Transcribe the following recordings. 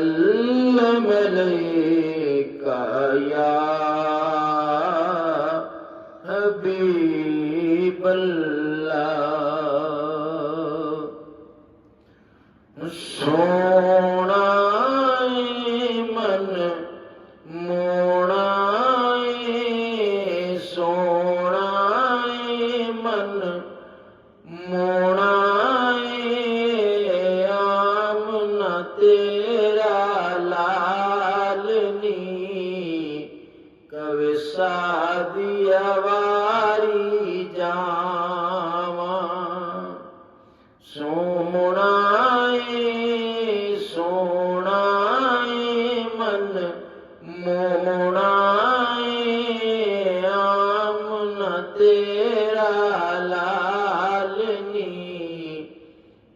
वसल्लम अलैका या हबीबल्लाह। सोना मन मोना सोना मन मोना आमना तेरा लालनी कवे सादिया वारी जावा। सोना सोना मन मोना आमना तेरा लालनी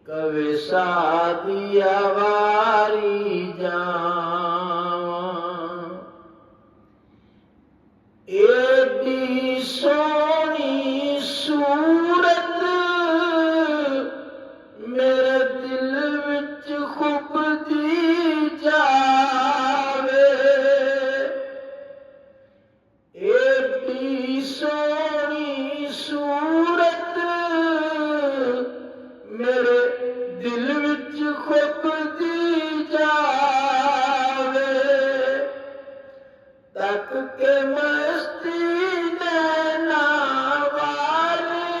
कवे सादिया वारी जावा। एडी सोनी सूरत मेरे दिल विच खुबदी जावे। एडी सोनी सूरत मेरे दिल विच खुबदी जावे। तक के मस्ती नैना वाली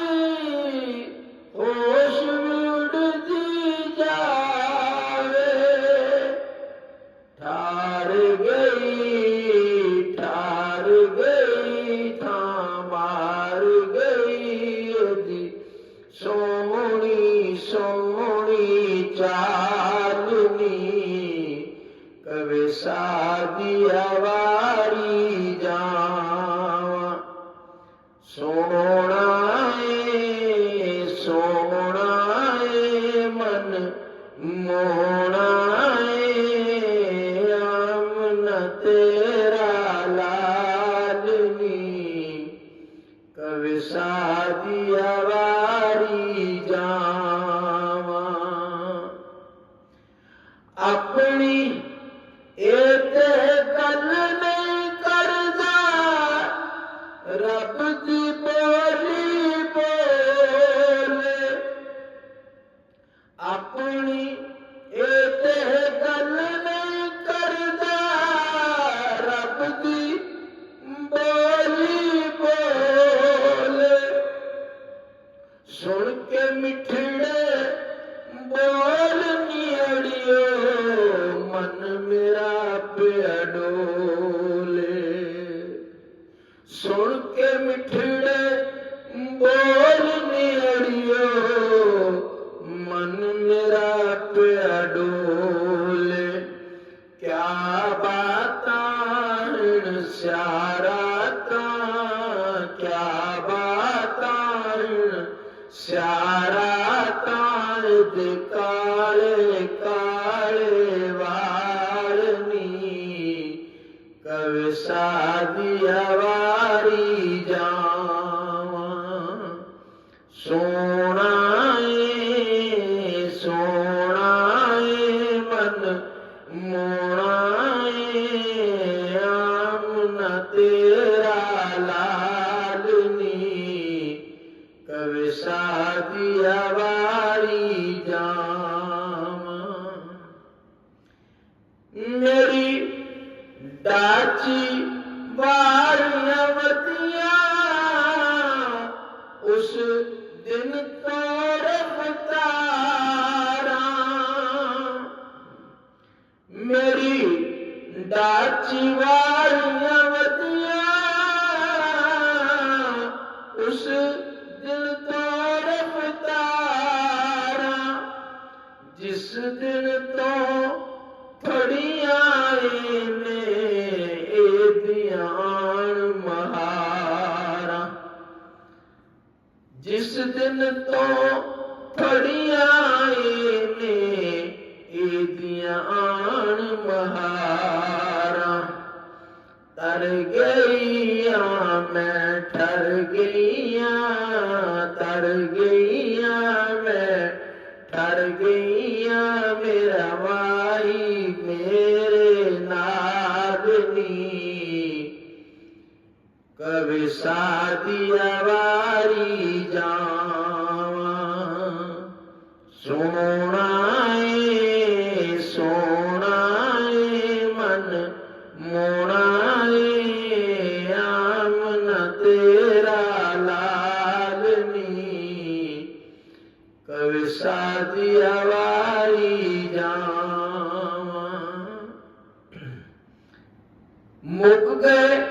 होश भी उड़दी जावे। ठार गई था मार गई ओदी सोहनी सोहनी चालनी कवे सादिया वारी जावा। सोना मन मोना आमना तेरा लालनी कवे सादिया वारी जावा। अपनी एक गल नहीं करदा रब दी बोली बोले। अपनी एक गल नहीं करदा रब दी बोली बोले। सुन के मिठड़े बोल नियड़ियो मन मेरा पिया डोले। सुन के मिठड़े बोल नियड़ियो मन मेरा पिया डोले। क्या बातां स्यारातां क्या बातां स्यारातां दे काले काले वारनी कवे सादिया वारी जावा। सोना मन मोना आमना तेरा लालनी कवे सादिया वारी जावा। मेरी डाची वारियां वदियां उस दिन तोर बतारा। मेरी डाची वारियां वदियां उस दिन तोर बतारा। जिस दिन तो फड़ियां ने एदियां महारा। जिस दिन तो फड़ियां ने एदियां महारा। तर गईया मैं ठर गईया तर गईया मैं ठर गईया मेरा भाई मेरा कभी सादिया वारी जावा सोना मन मोना आमना तेरा लालनी कभी सादिया वारी जावा मुक गए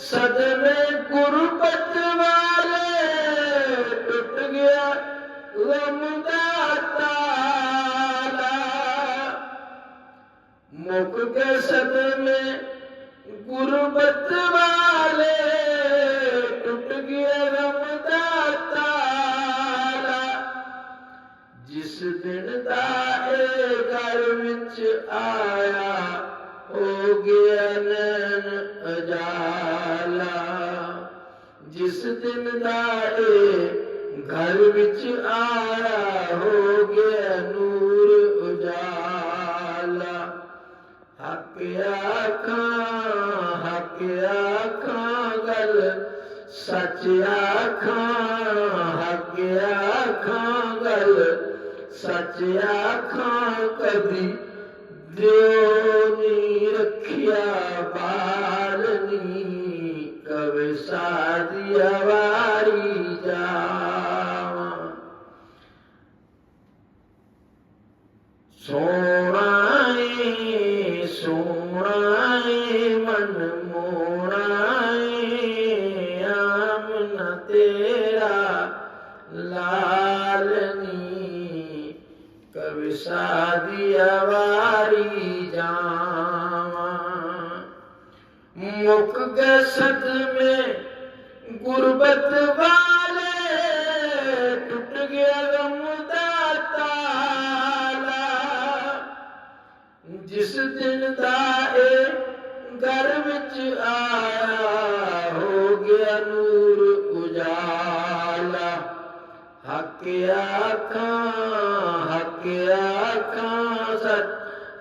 सदमे गुरबत वाले टूट गया गम दा ताला मुक गए सदमे गुरबत वाले टूट गया गम दा ताला जिस दिन दा ए घर विच आया हो गया नैन अजाला जिस दिन दाए घर विच आया हो गया नूर उजाला हक आखां गल सच आखां हक आखां गल सच आखां कभी दियो नी रखिया बालनी कभी सादिया वारी जावा सोना मन मोना आमना तेरा लालनी कभी सादिया वारी जावा मुक गए सदमे गुरबत वाले टूट गया गम दा ताला जिस दिन दाए घर विच आया हो गया नूर उजाला हक आखां सच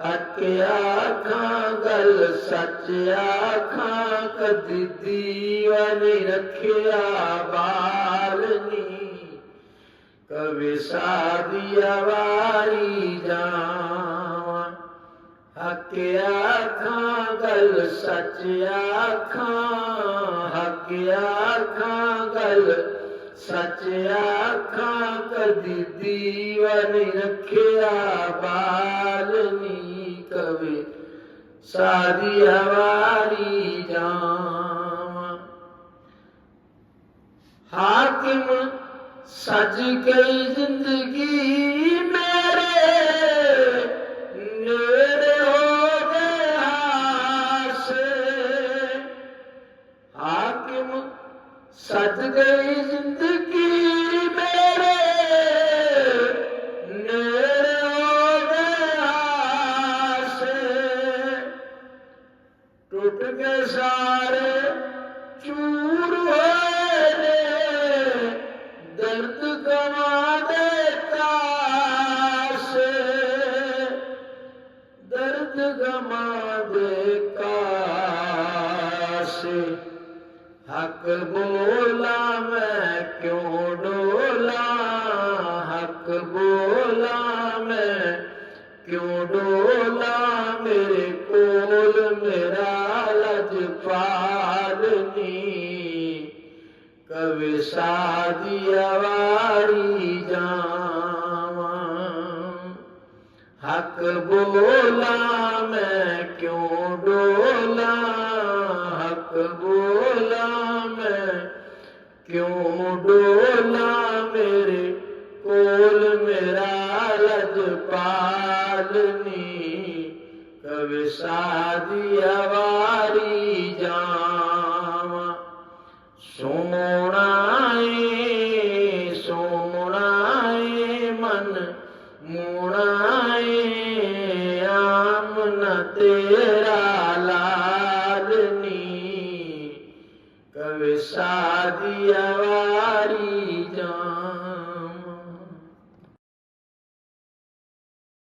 हक आखां गल सच आखां कदी दीवा नहीं रखिया बालनी कभी सादिया वारी जावा हक आखां गल सच आखां हक आखां गल सच आखां कदी दीवा नहीं रखिया बालनी कभी सादिया वारी जावा हाकिम सज गई जिंदगी मेरे नेड़े हो गए हासे हाकिम सज गई जिंदगी मेरे नेड़े हो गए हासे टूट गए सारे चूर हुए दर्द गवा देता से दर्द गवा देता से हक बोला मैं क्यों डोला हक बोला मैं क्यों डोला मेरे कोल मेरा लजपालनी कभी सादिया वारी जावा हक बोला मैं क्यों डोला हक बोला मैं क्यों डोला मेरे कोल मेरा लजपालनी कभी सादिया वारी जावा सोना मन मोना आमना तेरा लालनी कभी सादिया वारी जान